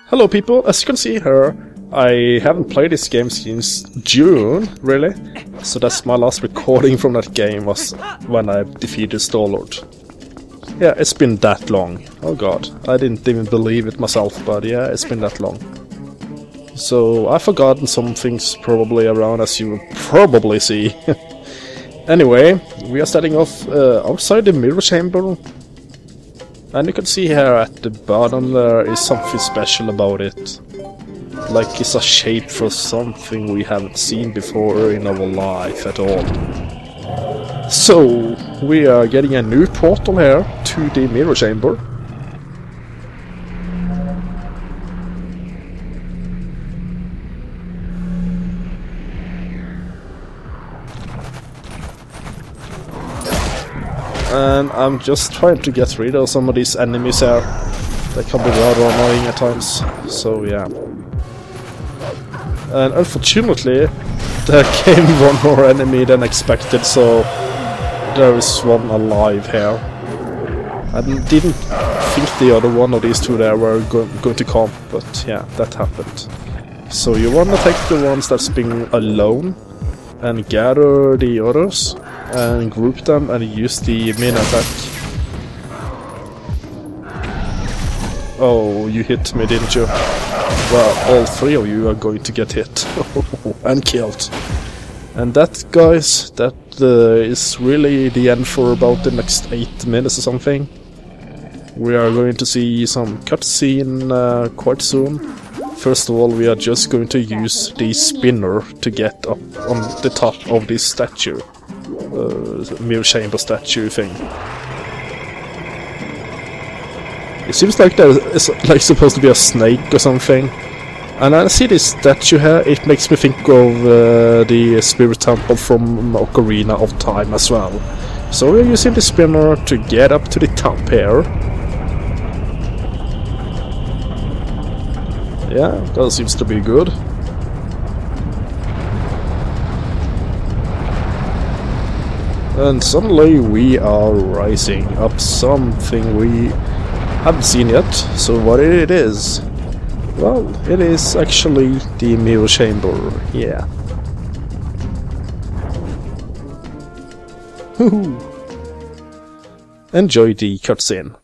Hello people, as you can see here, I haven't played this game since June, really. So that's my last recording from that game was when I defeated Starlord. Yeah, it's been that long. Oh god, I didn't even believe it myself, but yeah, it's been that long. So I've forgotten some things probably around, as you will probably see. Anyway, we are starting off outside the mirror chamber. And you can see here at the bottom there is something special about it. Like it's a shape for something we haven't seen before in our life at all. So, we are getting a new portal here to the mirror chamber. And I'm just trying to get rid of some of these enemies here. They can be rather annoying at times, so yeah. And unfortunately, there came one more enemy than expected, so there is one alive here. I didn't think the other one of these two there were going to come, but yeah, that happened. So you wanna take the ones that's been alone and gather the others and group them and use the main attack. Oh, you hit me, didn't you? Well, all three of you are going to get hit and killed. And that, guys, that is really the end for about the next 8 minutes or something. We are going to see some cutscene quite soon. First of all, we are just going to use the spinner to get up on the top of this statue. Mirror chamber statue thing. It seems like there is like supposed to be a snake or something. And I see this statue here, it makes me think of the spirit temple from Ocarina of Time as well. So we're using the spinner to get up to the top here. Yeah, that seems to be good. And suddenly we are rising up something we haven't seen yet. So what it is? Well, it is actually the mirror chamber, yeah. Enjoy the cutscene.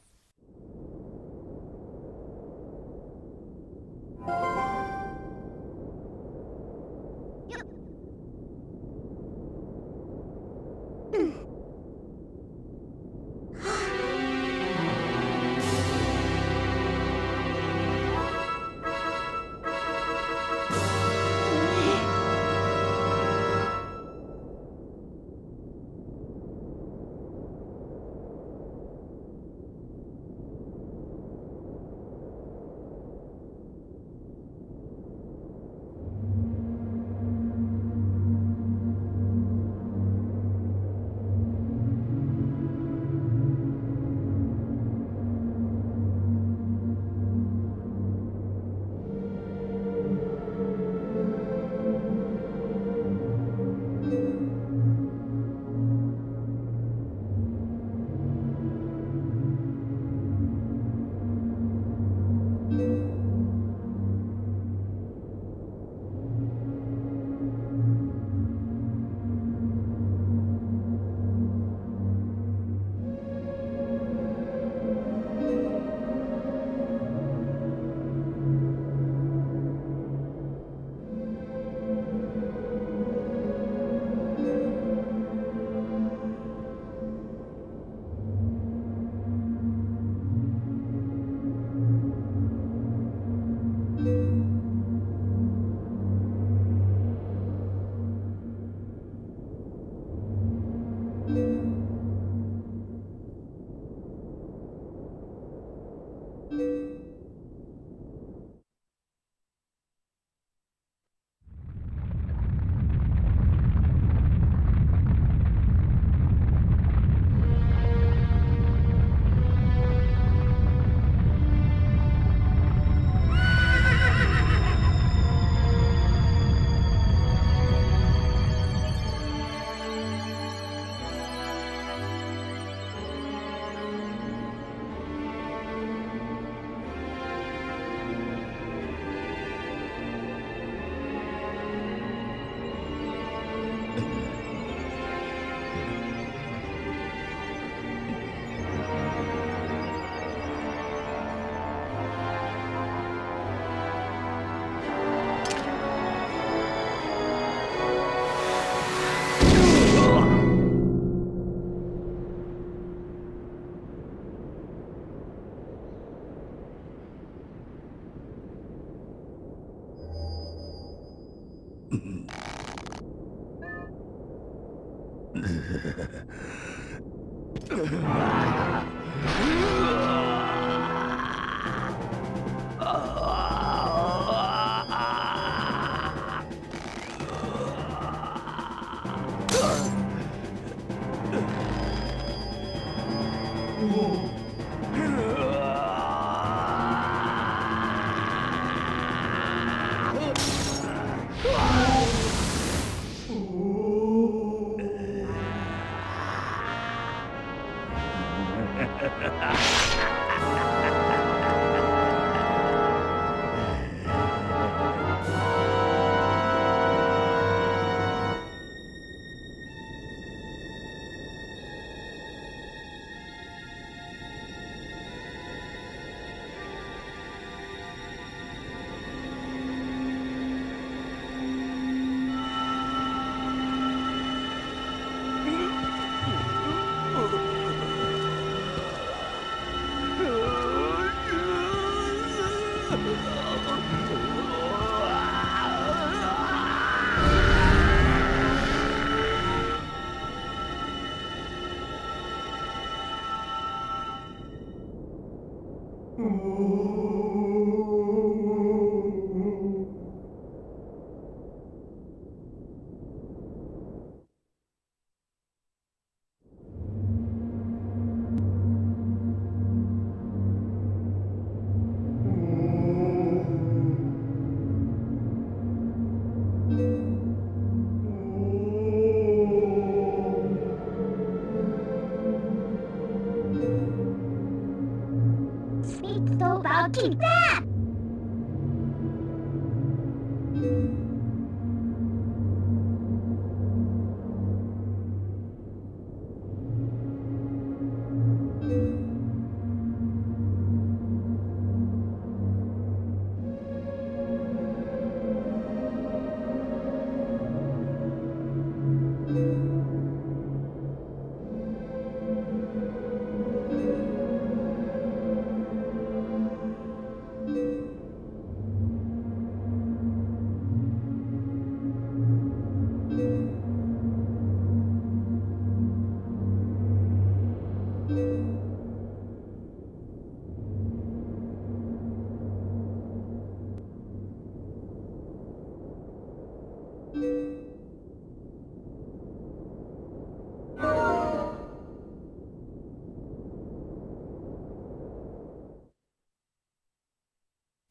Keep that!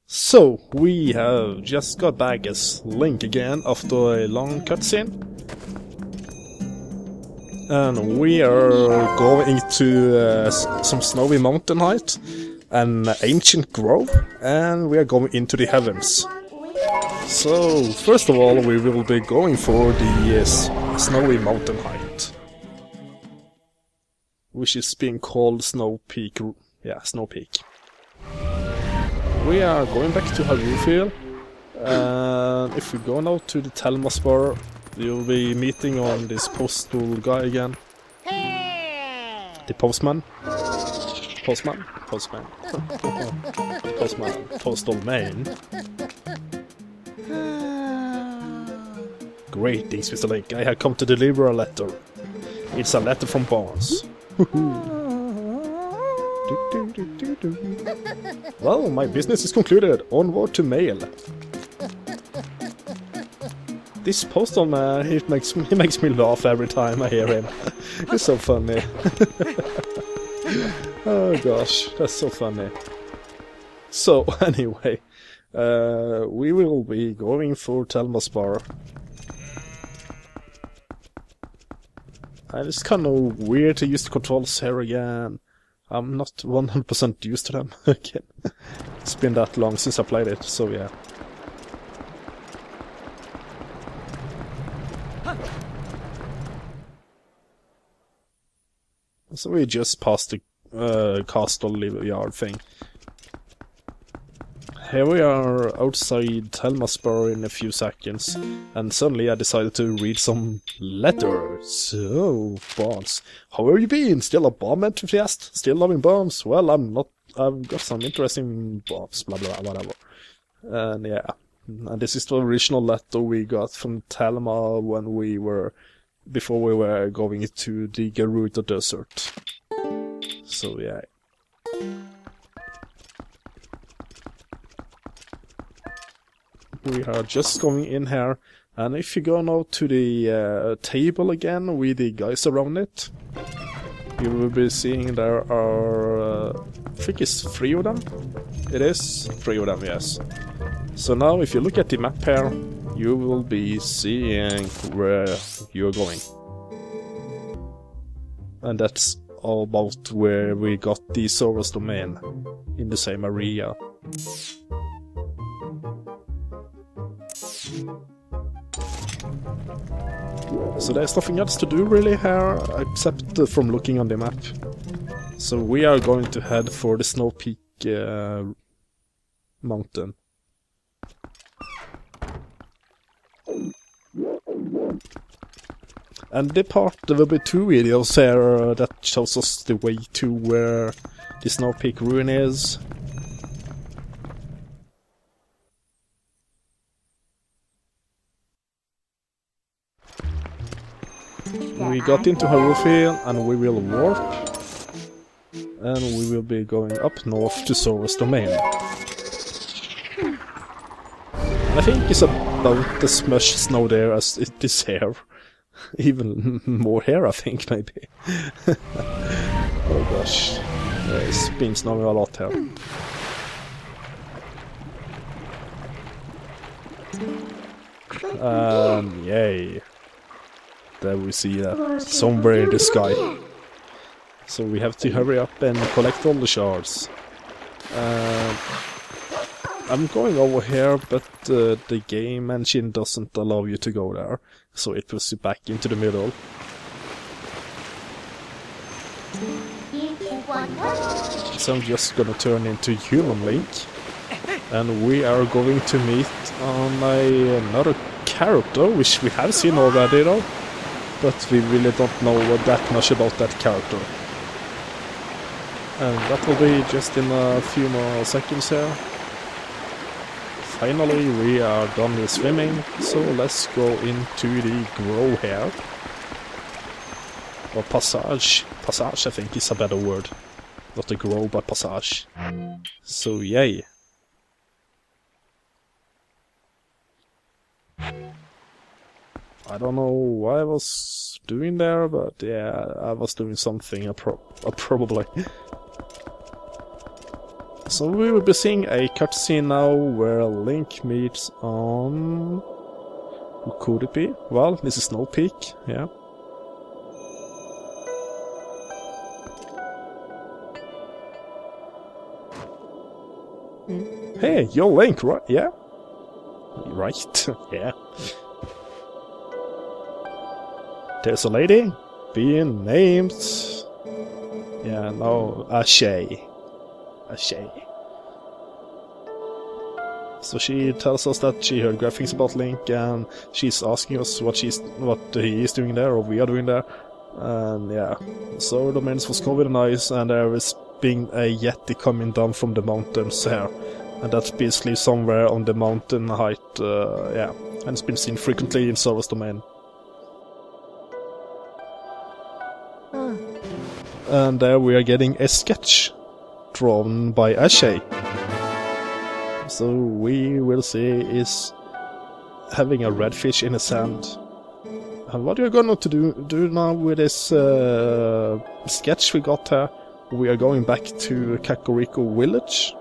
So, we have just got back as Link again after a long cutscene. And we are going to some snowy mountain height, an ancient grove, and we are going into the heavens. So, first of all, we will be going for the snowy mountain height, which is being called Snowpeak. Yeah, Snowpeak. We are going back to Harufil, and if we go now to the Telma spar, you'll be meeting on this postal guy again. The postman. Postman? Postman. Postman. Postal man. Greetings, Mr. Link. I have come to deliver a letter. It's a letter from Barnes. Well, my business is concluded. Onward to mail. This postal man, he makes me laugh every time I hear him. He's so funny. Oh gosh, that's so funny. So anyway, we will be going for Telma's bar. And it's kind of weird to use the controls here again. I'm not 100% used to them again. It's been that long since I played it, so yeah. So we just passed the castle yard thing. Here we are outside Telma's bar in a few seconds, and suddenly I decided to read some letters. So, Barnes, how have you been? Still a bomb enthusiast? Still loving bombs? Well, I'm not. I've got some interesting bombs, blah blah, whatever. And yeah, And this is the original letter we got from Telma when before we were going to the Gerudo Desert. So yeah. We are just going in here, and if you go now to the table again with the guys around it, you will be seeing there are, I think it's 3 of them. It is 3 of them, yes. So now if you look at the map here, you will be seeing where you're going. And that's all about where we got the Soros domain, in the same area. So there's nothing else to do really here, except from looking on the map. So we are going to head for the Snowpeak mountain. And the part, there will be 2 videos here that shows us the way to where the Snowpeak ruin is. We got into Harufield and we will warp, and we will be going up north to Soros domain. I think it's about as much snow there as it is here. Even more here, I think, maybe. Oh gosh, it's been snowing a lot here. Yay. There we see that somewhere in the sky. So we have to hurry up and collect all the shards. I'm going over here, but the game engine doesn't allow you to go there, so it puts you back into the middle. So I'm just gonna turn into Human Link, and we are going to meet on another character, which we have seen already though, but we really don't know that much about that character. And that will be just in a few more seconds here. Finally, we are done with swimming, so let's go into the grow here. Or passage. Passage, I think, is a better word. Not the grow, but passage. So, yay. I don't know what I was doing there, but yeah, I was doing something probably. So we will be seeing a cutscene now where Link meets on... Who could it be? Well, this is Snowpeak, yeah. Hey, you're Link, right? Yeah? Right, yeah. There's a lady being named... Yeah, no, Ashei. Ashei. So she tells us that she heard graphics about Link, and she's asking us what he is doing there, or we are doing there. And yeah, so the domains was covered in ice, and there is being a Yeti coming down from the mountains here, and that's basically somewhere on the mountain height. Yeah, and it's been seen frequently in Soros domain. And there we are getting a sketch drawn by Ashei. So we will see is having a redfish in the sand. And what we are going to do now with this sketch we got here, we are going back to Kakariko village.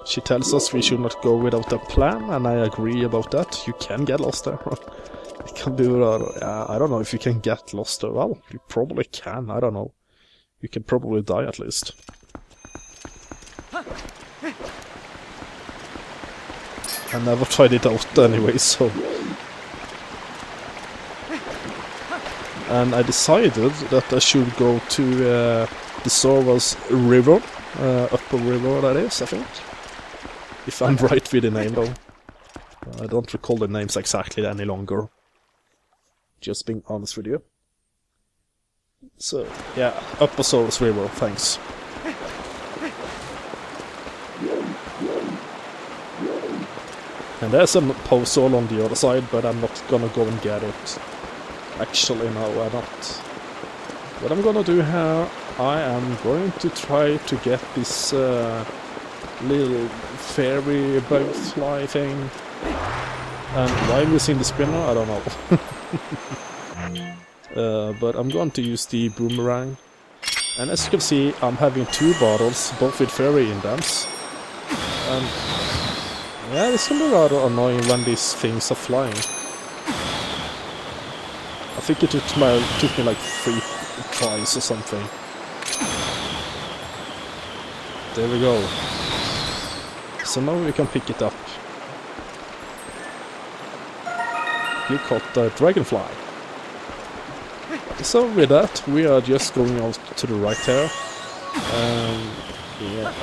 She tells us we should not go without a plan, and I agree about that. You can get lost there. It can be, I don't know if you can get lost there. Well, you probably can, I don't know. You can probably die at least. I never tried it out anyway, so... And I decided that I should go to the Soros river, upper river that is, I think. If I'm right with the name though. I don't recall the names exactly any longer. Just being honest with you. So, yeah, upper Soros river, thanks. And there's a puzzle on the other side, but I'm not gonna go and get it. Actually, no, I'm not. What I'm gonna do here, I am going to try to get this little fairy butterfly thing. And why I'm using the spinner, I don't know. But I'm going to use the boomerang. And as you can see, I'm having 2 bottles, both with fairy in them. And yeah, it's gonna be rather annoying when these things are flying. I think it took me like 3 tries or something. There we go. So now we can pick it up. You caught the dragonfly. So with that, we are just going out to the right here. Yeah.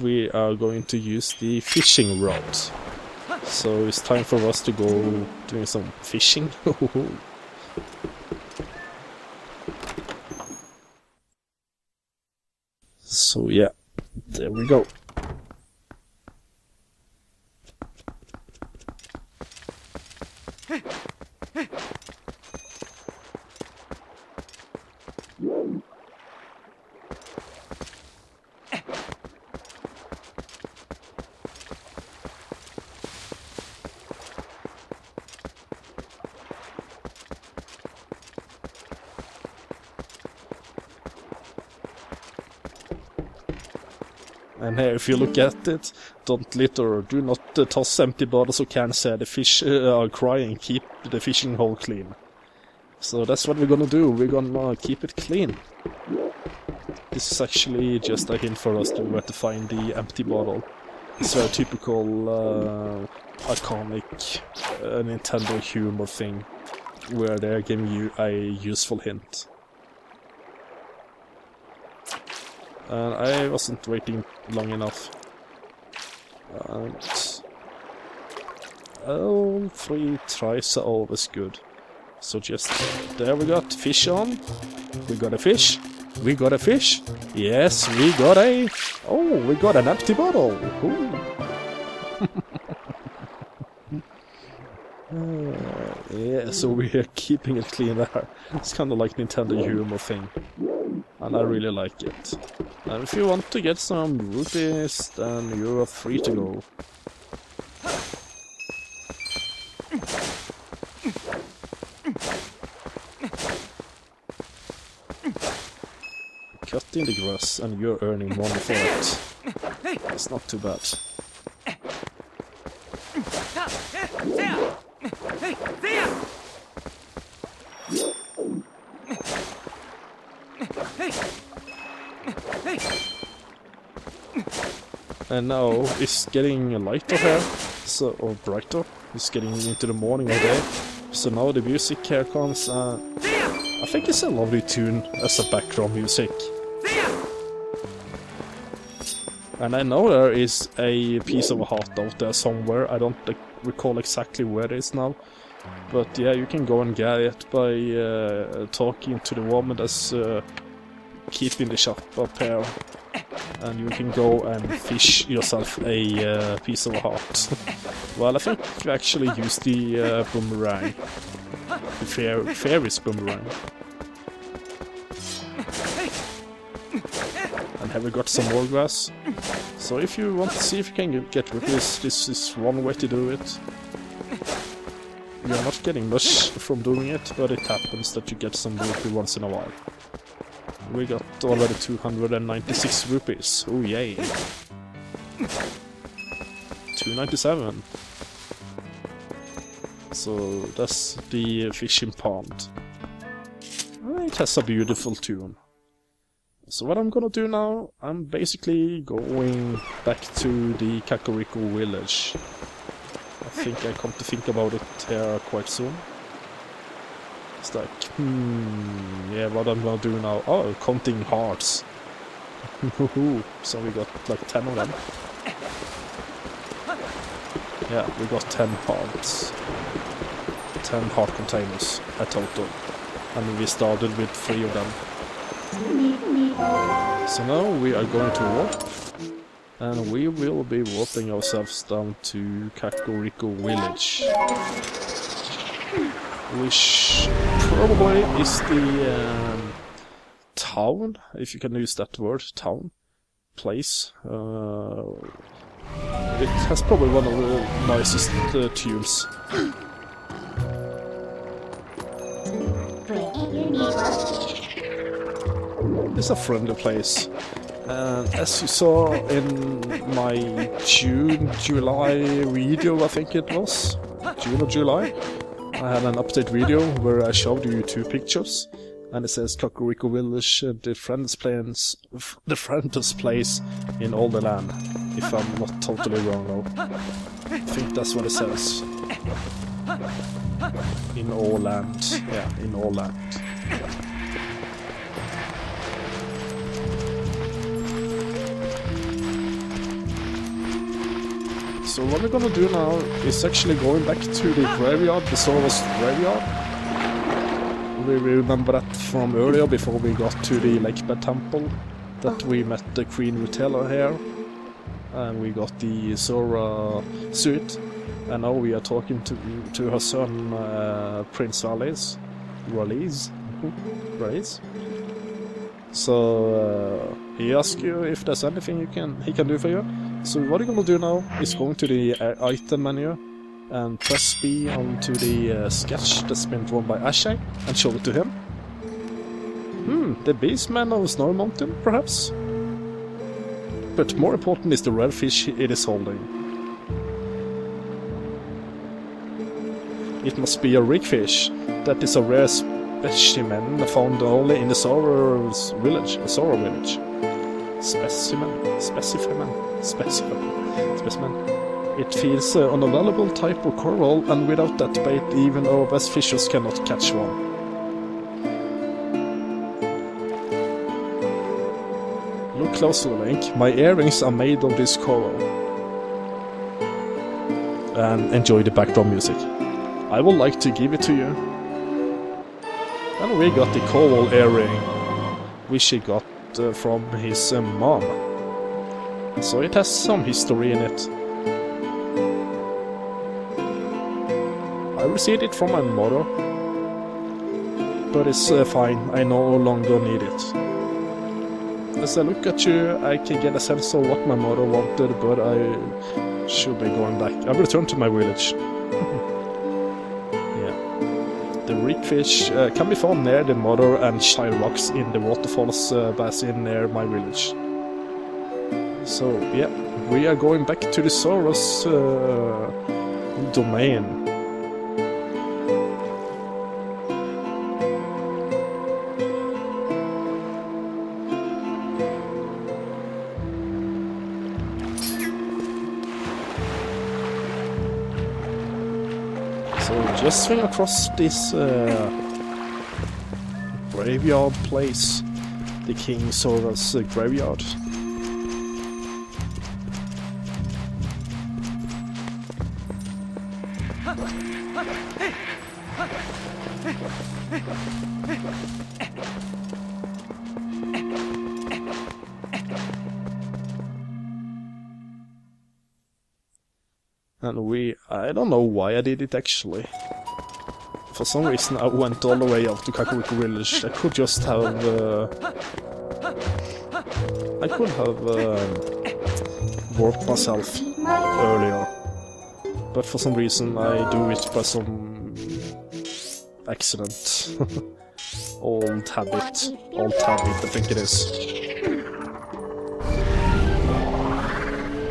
We are going to use the fishing rod. So it's time for us to go doing some fishing. So yeah, there we go. And here, if you look at it, don't litter, do not toss empty bottles or cans here. The fish are crying, keep the fishing hole clean. So that's what we're gonna do, we're gonna keep it clean. This is actually just a hint for us to where to find the empty bottle. It's a typical iconic Nintendo humor thing, where they're giving you a useful hint. And I wasn't waiting long enough. And 3 tries are always good. So just there we got fish on. We got a fish. We got a fish. Yes, we got a. Oh, we got an empty bottle. Yeah, so we're keeping it clean there. It's kind of like Nintendo humor thing. And I really like it. And if you want to get some rupees, then you are free to go. Cut in the grass and you're earning money for it. It's not too bad. And now it's getting lighter here, so or brighter. It's getting into the morning or day. So now the music here comes. I think it's a lovely tune as a background music. And I know there is a piece of a heart out there somewhere. I don't recall exactly where it is now. But yeah, you can go and get it by talking to the woman that's keeping the shop up here. And you can go and fish yourself a piece of a heart. Well, I think you actually use the boomerang. The fairy's boomerang. And have we got some more grass? So if you want to see if you can get rid of this is one way to do it. You're not getting much from doing it, but it happens that you get some rupee once in a while. We got already 296 rupees. Oh yay! 297. So that's the fishing pond. It has a beautiful tune. So what I'm gonna do now, I'm basically going back to the Kakariko village. I think I come to think about it here quite soon. It's like, yeah, what I'm gonna do now? Oh, counting hearts. So we got like 10 of them. Yeah, we got 10 hearts. 10 heart containers at total. And we started with 3 of them. So now we are going to walk. And we will be warping ourselves down to Kakariko Village, which probably is the town, if you can use that word, town, place. It has probably one of the nicest tunes. It's a friendly place. And as you saw in my July video, I think it was, June or July, I had an update video where I showed you 2 pictures, and it says Kakariko Village, the friendest place in all the land, if I'm not totally wrong though. I think that's what it says. In all land, yeah, in all land. So what we're gonna do now is actually going back to the graveyard, the Soros graveyard. We remember that from earlier, before we got to the Lakebed Temple, that we met the Queen Rutella here, and we got the Sora suit, and now we are talking to her son, Prince Ralis. So he asked you if there's anything he can do for you. So what you're gonna do now is going to the item menu and press B onto the sketch that's been drawn by Ashei and show it to him. The beastman of Snow Mountain, perhaps? But more important is the red fish it is holding. It must be a reekfish. That is a rare specimen found only in the Sora village. Specimen. It feels on a valuable type of coral, and without that bait, even our best fishers cannot catch one. Look closely, Link. My earrings are made of this coral. And enjoy the background music. I would like to give it to you. And we got the coral earring, which he got from his mom. So it has some history in it. I received it from my mother, but it's fine, I no longer need it. As I look at you, I can get a sense of what my mother wanted, but I should be going back. I'll return to my village. Yeah. The reekfish can be found near the mother and child rocks in the waterfalls basin near my village. So, yeah, we are going back to the Soros domain. So, just swing across this graveyard place, the King Soros graveyard. And I don't know why I did it actually. For some reason I went all the way out to Kakariko Village. I could just have... I could have warped myself earlier. But for some reason I do it by some accident. Old habit, I think it is.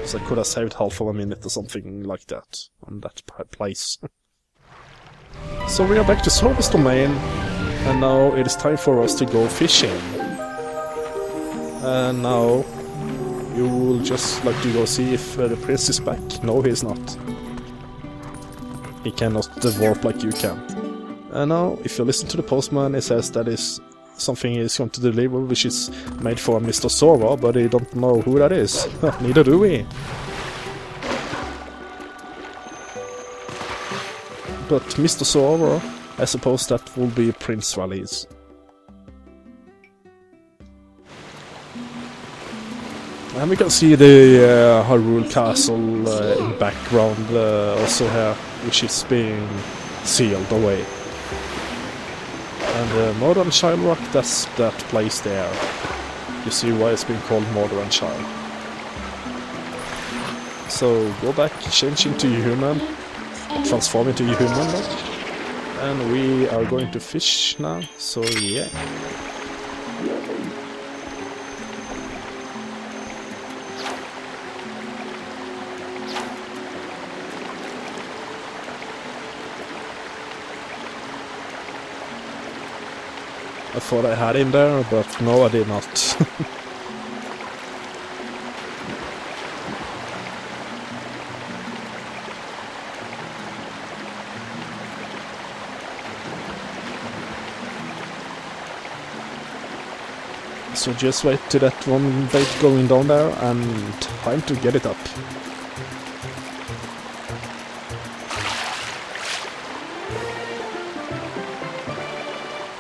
So I could have saved half of a minute or something like that on that place. So we are back to Soros domain, and now it is time for us to go fishing. And now you will just like to go see if the prince is back. No, he is not. He cannot warp like you can. And now, if you listen to the postman, it says that is something he's going to deliver, which is made for Mr. Sora, but he don't know who that is. Neither do we. But Mr. Sora, I suppose that will be Prince Ralis. And we can see the Hyrule Castle in the background also here, which is being sealed away. And Mother and Child Rock, that's that place there. You see why it's being called Mother and Child. So go back, change into human, transform into human, and we are going to fish now, so yeah. I thought I had him there, but no, I did not. So just wait to that one bait going down there and time to get it up.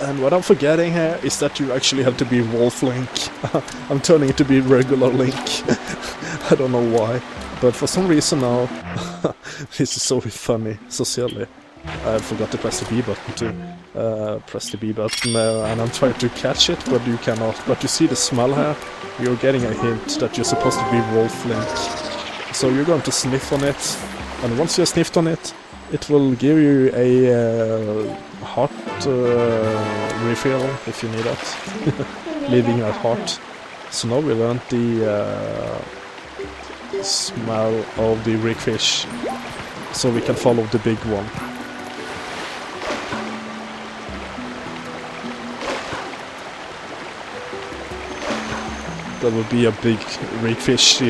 And what I'm forgetting here is that you actually have to be Wolf Link. I'm turning it to be regular Link. I don't know why, but for some reason now, this is so funny, so silly. I forgot to press the B button too. Press the B button and I'm trying to catch it, but you cannot. But you see the smell here? You're getting a hint that you're supposed to be Wolf Link. So you're going to sniff on it, and once you've sniffed on it, it will give you a heart refill if you need it, leaving a heart. So now we learned the smell of the reekfish, so we can follow the big one. There will be a big reekfish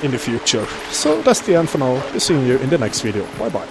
in the future. So that's the end for now. We'll see you in the next video. Bye bye.